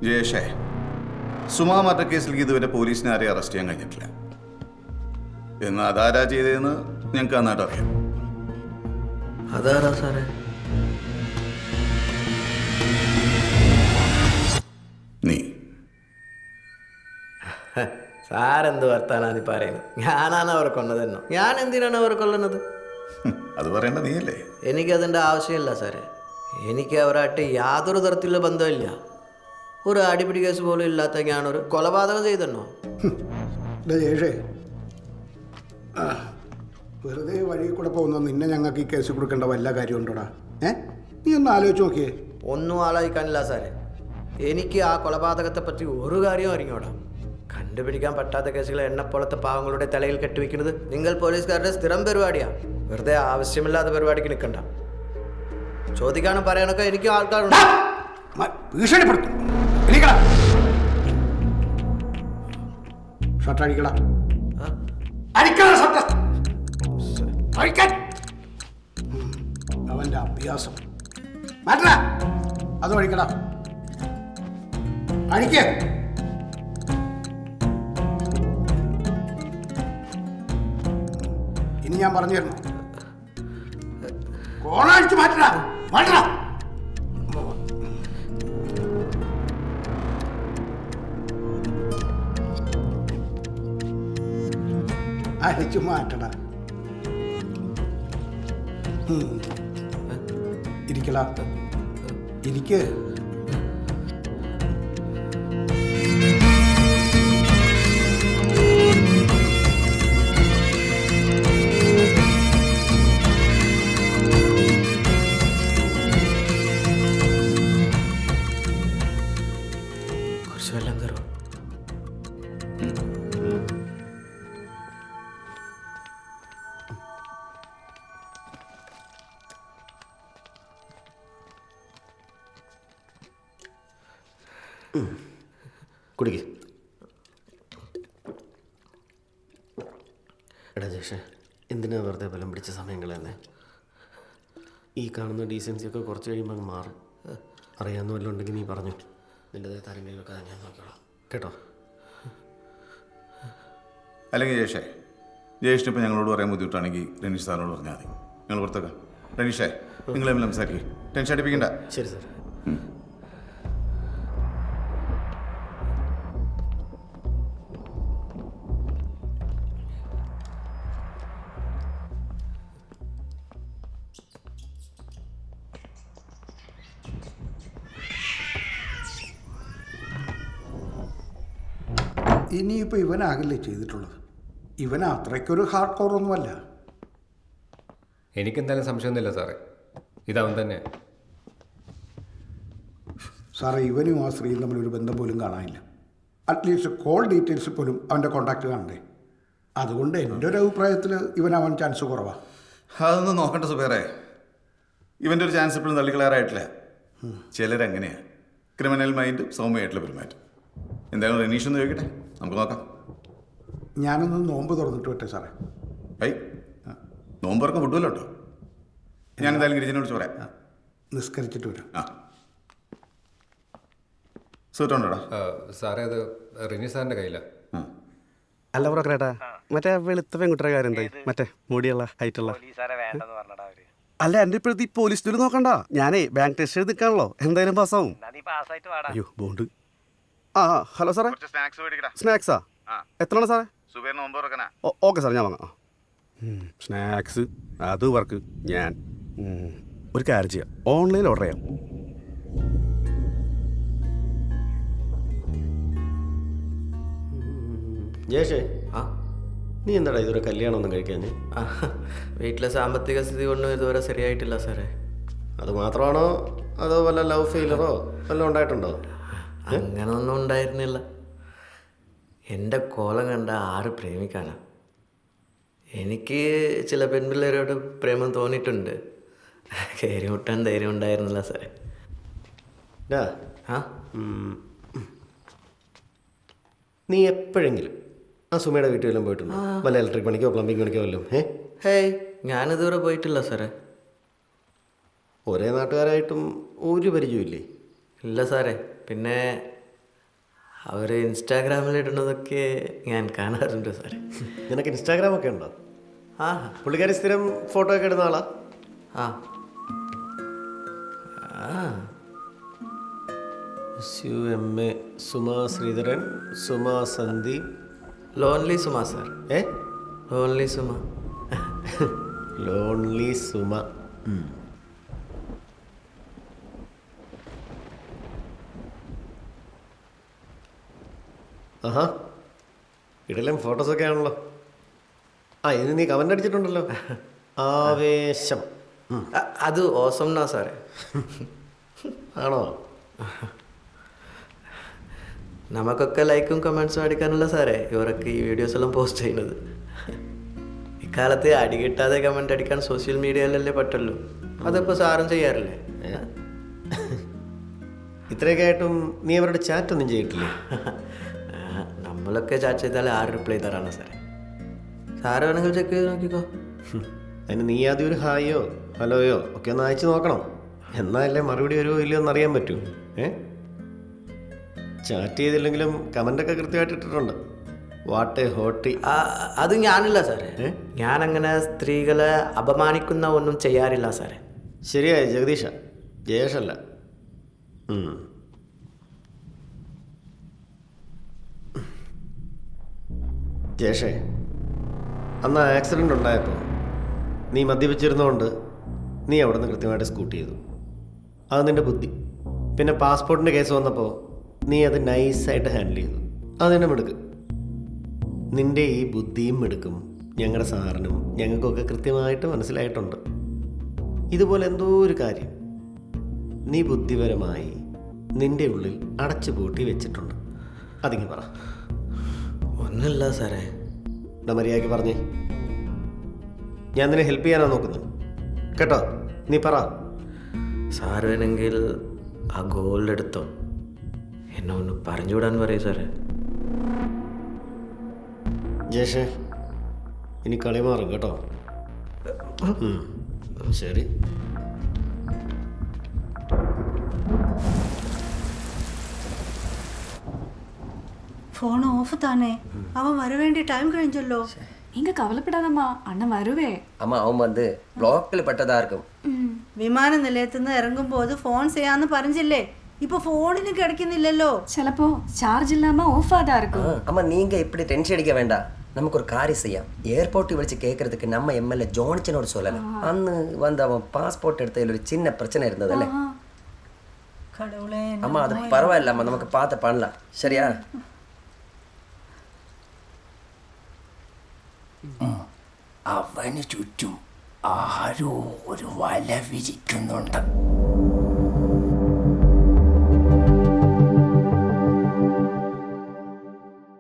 ജയേഷേ, Suma murder കേസിൽ ഇതുവരെ പോലീസിനെ ആരെയും അറസ്റ്റ് ചെയ്യാൻ കഴിഞ്ഞിട്ടില്ല. എന്നാൽ അതാരാ ചെയ്തതെന്ന് ഞങ്ങൾക്ക് നന്നായിട്ട് അറിയാം. അതാരാ സാറേ? നീ. സാരെന്ത് വർത്താനാണ് പറയുന്നത്? ഞാനാണ് അവരെ കൊന്നതെന്നോ? ഞാൻ എന്തിനാണ് അവരെ കൊല്ലുന്നത്? അത് പറയേണ്ട നീയല്ലേ? എനിക്കതിൻ്റെ ആവശ്യമില്ല സാറേ. എനിക്ക് അവരായിട്ട് യാതൊരു തരത്തിലുള്ള ബന്ധമില്ല. ഒരു അടിപിടി കേസ് പോലും ഇല്ലാത്ത ഞാനൊരു കൊലപാതകം ചെയ്തെന്നോ? ജയേഷേ, വെറുതെ വഴി കൂടെ പോകുന്ന നിന്നെ ഞങ്ങൾക്ക് ഈ കേസ് കൊടുക്കേണ്ട വല്ല കാര്യമുണ്ടോടാ? നീ ഒന്ന് ആലോചിച്ച് നോക്കിയേ. ഒന്നും ആലോചിക്കാനില്ല സാറേ. എനിക്ക് ആ കൊലപാതകത്തെ പറ്റി ഒരു കാര്യവും അറിഞ്ഞോടാ. കണ്ടുപിടിക്കാൻ പറ്റാത്ത കേസുകൾ എന്നെപ്പോലത്തെ പാവങ്ങളുടെ തലയിൽ കെട്ടിവെക്കുന്നത് നിങ്ങൾ പോലീസുകാരുടെ സ്ഥിരം പരിപാടിയാണ്. വെറുതെ ആവശ്യമില്ലാത്ത പരിപാടിക്ക് നിൽക്കണ്ട. ചോദിക്കാനും പറയാനൊക്കെ എനിക്കും ആൾക്കാരുണ്ട്. ഭീഷണിപ്പെടുത്തും. ഷർട്ട് അടിക്കടാ. അവന്റെ അഭ്യാസം മാറ്റ. അത് അടിക്കടാ. അടിക്ക. ഇനി ഞാൻ പറഞ്ഞു തരണോ? കോണടിച്ച് മാറ്റടാ. മാറ്റടാ. അടിച്ചു മാറ്റടാ. ഇരിക്കടാ. ഇരിക്ക്. കുറച്ച് വെള്ളം തരുമോ? കുടിക്ക്. എടാ ജേഷേ, എന്തിനാ വെറുതെ ബലം പിടിച്ച സമയം കളയുന്നേ? ഈ കാണുന്ന ഡീസൻസിയൊക്കെ കുറച്ച് കഴിയുമ്പോൾ അങ്ങ് മാറും. അറിയാവുന്ന വല്ലതും ഉണ്ടെങ്കിൽ നീ പറഞ്ഞു. നിൻ്റെ താരങ്ങളിലൊക്കെ ഞാൻ നോക്കിക്കോളാം കേട്ടോ. അല്ലെങ്കിൽ ജയേഷേ, ജയേഷിന് ഇപ്പം ഞങ്ങളോട് പറയാൻ ബുദ്ധിമുട്ടാണെങ്കിൽ രനീഷ് സാറിനോട് പറഞ്ഞാൽ മതി. ഞങ്ങൾ പുറത്തേക്കാം. രനീഷേ, നിങ്ങൾ തമ്മിൽ സംസാരിക്കും. ടെൻഷൻ അടിപ്പിക്കണ്ട. ശരി സാർ. ഇനിയിപ്പോൾ ഇവനാകില്ലേ ചെയ്തിട്ടുള്ളത്? ഇവൻ അത്രയ്ക്കൊരു ഹാർഡ് കോറൊന്നുമല്ല. എനിക്കെന്തായാലും സംശയമൊന്നുമില്ല സാറേ, ഇതവൻ തന്നെ. സാറേ, ഇവനും ആ സ്ത്രീയും തമ്മിലൊരു ബന്ധം പോലും കാണാനില്ല. അറ്റ്ലീസ്റ്റ് കോൾ ഡീറ്റെയിൽസ് പോലും അവൻ്റെ കോൺടാക്റ്റ് കാണണ്ടേ? അതുകൊണ്ട് എൻ്റെ ഒരു അഭിപ്രായത്തിൽ ഇവനാവാൻ ചാൻസ് കുറവാണ്. അതൊന്നും നോക്കണ്ട സുബേറെ. ഇവൻ്റെ ഒരു ചാൻസ് ഇപ്പോഴും തള്ളിക്കളയാറായിട്ടില്ല. ചിലരങ്ങനെയാണ്. ക്രിമിനൽ മൈൻഡ്, സൗമ്യമായിട്ടുള്ള പെരുമാറ്റം. എന്തായാലും റനീഷ് ഒന്ന് ചോദിക്കട്ടെ, നമുക്ക് നോക്കാം. ഞാനൊന്ന് നോമ്പ് തുറന്നിട്ട് പറ്റേ സാറേ? നോമ്പ് തുറക്കം വിട്ടുമല്ലോ കേട്ടോ. ഞാൻ എന്തായാലും ഗിരിജനോട് പറയാം. നിസ്കരിച്ചിട്ട് വരാം. സൂട്ടുണ്ടോടാ? സാറേ, അത് റിനി സാറിൻ്റെ കയ്യിലാണ്. അല്ല ബ്രോക്കറേട്ടാ, മറ്റേ വെളുത്ത പെൺകുട്ടിയുടെ കാര്യം എന്തായി? മറ്റേ മുടിയുള്ള ഹൈറ്റുള്ള. അല്ല, എൻ്റെ ഇപ്പോഴത്തെ ഈ പോലീസ് ജോലി നോക്കണ്ട. ഞാനേ ബാങ്ക് ടെസ്റ്റ് എഴുതി നിൽക്കാണല്ലോ. എന്തായാലും പാസ്സാവും. അയ്യോ ബോണ്ട്. ആ ഹലോ സാറേ, സ്നാക്സാ? എത്രയാണ് സാറേ? ഓക്കെ സാർ, ഞാൻ വാങ്ങാം. സ്നാക്സ് അത് വർക്ക്. ഞാൻ ഒരു കാര്യം ചെയ്യാം, ഓൺലൈനിൽ ഓർഡർ ചെയ്യാം. ജേഷേ, നീ എന്താടാ ഇതുവരെ കല്യാണം ഒന്നും കഴിക്കാൻ? വീട്ടിലെ സാമ്പത്തിക സ്ഥിതി ഒന്നും ഇതുവരെ ശരിയായിട്ടില്ല സാറേ. അത് മാത്രമാണോ അതോ വല്ല ലവ് ഫെയിലറോ വല്ലതും ഉണ്ടായിട്ടുണ്ടോ? അങ്ങനൊന്നും ഉണ്ടായിരുന്നില്ല. എൻ്റെ കോലം കണ്ട ആര് പ്രേമിക്കാനാ? എനിക്ക് ചില പെൺപിള്ളേരോട് പ്രേമം തോന്നിയിട്ടുണ്ട്. കയറി മുട്ടാൻ ധൈര്യം ഉണ്ടായിരുന്നില്ല സാറേ. നീ എപ്പോഴെങ്കിലും ആ സുമയുടെ വീട്ടിൽ വല്ലതും പോയിട്ടുണ്ടോ? വല്ല ഇലക്ട്രിക് പണിക്കോ പ്ലംബിംഗ് പണിക്കോ വല്ലതും? ഹേയ്, ഞാനിതുവരെ പോയിട്ടില്ല സാറേ. ഒരേ നാട്ടുകാരായിട്ടും ഒരു പരിചയമില്ലേ? ഇല്ല സാറേ. പിന്നെ അവർ ഇൻസ്റ്റാഗ്രാമിൽ ഇടുന്നതൊക്കെ ഞാൻ കാണാറുണ്ട് സാറേ. നിനക്ക് ഇൻസ്റ്റാഗ്രാം ഒക്കെ ഉണ്ടോ? ആ പുള്ളിക്കാരി സ്ഥിരം ഫോട്ടോ ഒക്കെ ഇടുന്ന ആളാ? ആ ആ SUMA Suma Sreedharan, Suma Sandeep. Lonely Suma sir, ഏ ലോൺലി സുമ. ലോൺലി സുമ. ആഹാ, ഇടലും ഫോട്ടോസൊക്കെ ആണല്ലോ. ആ, ഇത് നീ കമൻ്റ് അടിച്ചിട്ടുണ്ടല്ലോ. ആവേശം. അത് ഓസംനാ സാറേ. ആണോ? നമുക്കൊക്കെ ലൈക്കും കമൻസും അടിക്കാനുള്ള സാറേ ഇവരൊക്കെ ഈ വീഡിയോസ് എല്ലാം പോസ്റ്റ് ചെയ്യുന്നത്. ഇക്കാലത്ത് അടി കിട്ടാതെ കമൻ്റ് അടിക്കാൻ സോഷ്യൽ മീഡിയയിലല്ലേ പറ്റുള്ളൂ. അതിപ്പോൾ സാറും ചെയ്യാറില്ലേ? ഇത്രയൊക്കെ ആയിട്ടും നീ അവരുടെ ചാറ്റ് ഒന്നും ചെയ്തിട്ടില്ലേ? നമ്മളൊക്കെ ചാറ്റ് ചെയ്താൽ ആര് റിപ്ലൈ തരാണ് സാറേ. സാറ് വേണമെങ്കിൽ ചെക്ക് ചെയ്ത് നോക്കിക്കോ. അതിന് നീ ആദ്യം ഒരു ഹായോ ഹലോയോ ഒക്കെ ഒന്ന് അയച്ചു നോക്കണം. എന്നാലല്ലേ മറുപടി വരുമോ ഇല്ലയോ എന്നറിയാൻ പറ്റൂ. ചാറ്റ് ചെയ്തില്ലെങ്കിലും കമൻ്റൊക്കെ കൃത്യമായിട്ട് ഇട്ടിട്ടുണ്ട്. What a hottie. അത് ഞാനില്ല സാറേ. ഞാനങ്ങനെ സ്ത്രീകളെ അപമാനിക്കുന്ന ഒന്നും ചെയ്യാറില്ല സാറേ. ശരിയായി ജഗദീഷ, ജയേഷല്ല. ജയേഷേ, അന്ന് ആക്സിഡൻ്റ് ഉണ്ടായപ്പോൾ നീ മദ്യപിച്ചിരുന്നതുകൊണ്ട് നീ അവിടെ നിന്ന് കൃത്യമായിട്ട് സ്കൂട്ട് ചെയ്തു. അത് നിൻ്റെ ബുദ്ധി. പിന്നെ പാസ്പോർട്ടിൻ്റെ കേസ് വന്നപ്പോൾ നീ അത് നൈസായിട്ട് ഹാൻഡിൽ ചെയ്തു. അതെന്നെ മിടുക്ക്. നിൻ്റെ ഈ ബുദ്ധിയും മിടുക്കും ഞങ്ങളുടെ സാറിനും ഞങ്ങൾക്കൊക്കെ കൃത്യമായിട്ട് മനസ്സിലായിട്ടുണ്ട്. ഇതുപോലെ എന്തോ ഒരു കാര്യം നീ ബുദ്ധിപരമായി നിൻ്റെ ഉള്ളിൽ അടച്ചു പൂട്ടി വെച്ചിട്ടുണ്ട്. അതിങ്ങ് പറ. ഒന്നുമില്ല സാറേ. മര്യാദയ്ക്ക് പറഞ്ഞേ. ഞാൻ നിന്നെ ഹെൽപ്പ് ചെയ്യാനാണ് നോക്കുന്നത് കേട്ടോ. നീ പറ. സാറ് വേണമെങ്കിൽ ആ ഗോൾഡ് എടുത്തോ, എന്നെ ഒന്ന് പറഞ്ഞുവിടാൻ പറയൂ സാറേ. ജേഷേ, ഇനി കളി മാറും കേട്ടോ. ശരി. ഫോൺ ഓഫ് താനേ. അവൻ വരവേണ്ടി ടൈം കഴിഞ്ഞല്ലോ. நீங்க கவலைப்படாதம்மா, அண்ணன் வருவே. அம்மா அவன் வந்து ബ്ലോക്കിൽ പെട്ടതാ இருக்கும். വിമാന നിലയത്തിൽ നിന്ന് ഇറങ്ങുമ്പോൾ ഫോൺ ചെയ്യാന്ന് പറഞ്ഞില്ലേ? ഇപ്പൊ ഫോണിന് കിടക്കുന്നില്ലല്ലോ. ചിലപ്പോ ചാർജ് ഇല്ലാമ ഓഫ് ആതാ இருக்கும். அம்மா நீங்க இப்படி டென்ஷன் அடிக்க வேண்டாம். நமக்கு ஒரு காரியம் செய்யாம். ஏர்போர்ட் விളിച്ച് கேட்கறதுக்கு நம்ம எம்எல்ஏ ஜோனிச்சனோட சொல்லலாம். அന്ന് வந்து அவன் பாஸ்போர்ட் எடுத்ததில் ஒரு சின்ன பிரச்சனை இருந்ததല്ലേ. அம்மா அது பரவாயில்ல அம்மா, நமக்கு பார்த்து பண்ணலாம். சரியா? അവന് ചുറ്റും ആരോ ഒരു വല വിരിക്കുന്നുണ്ട്.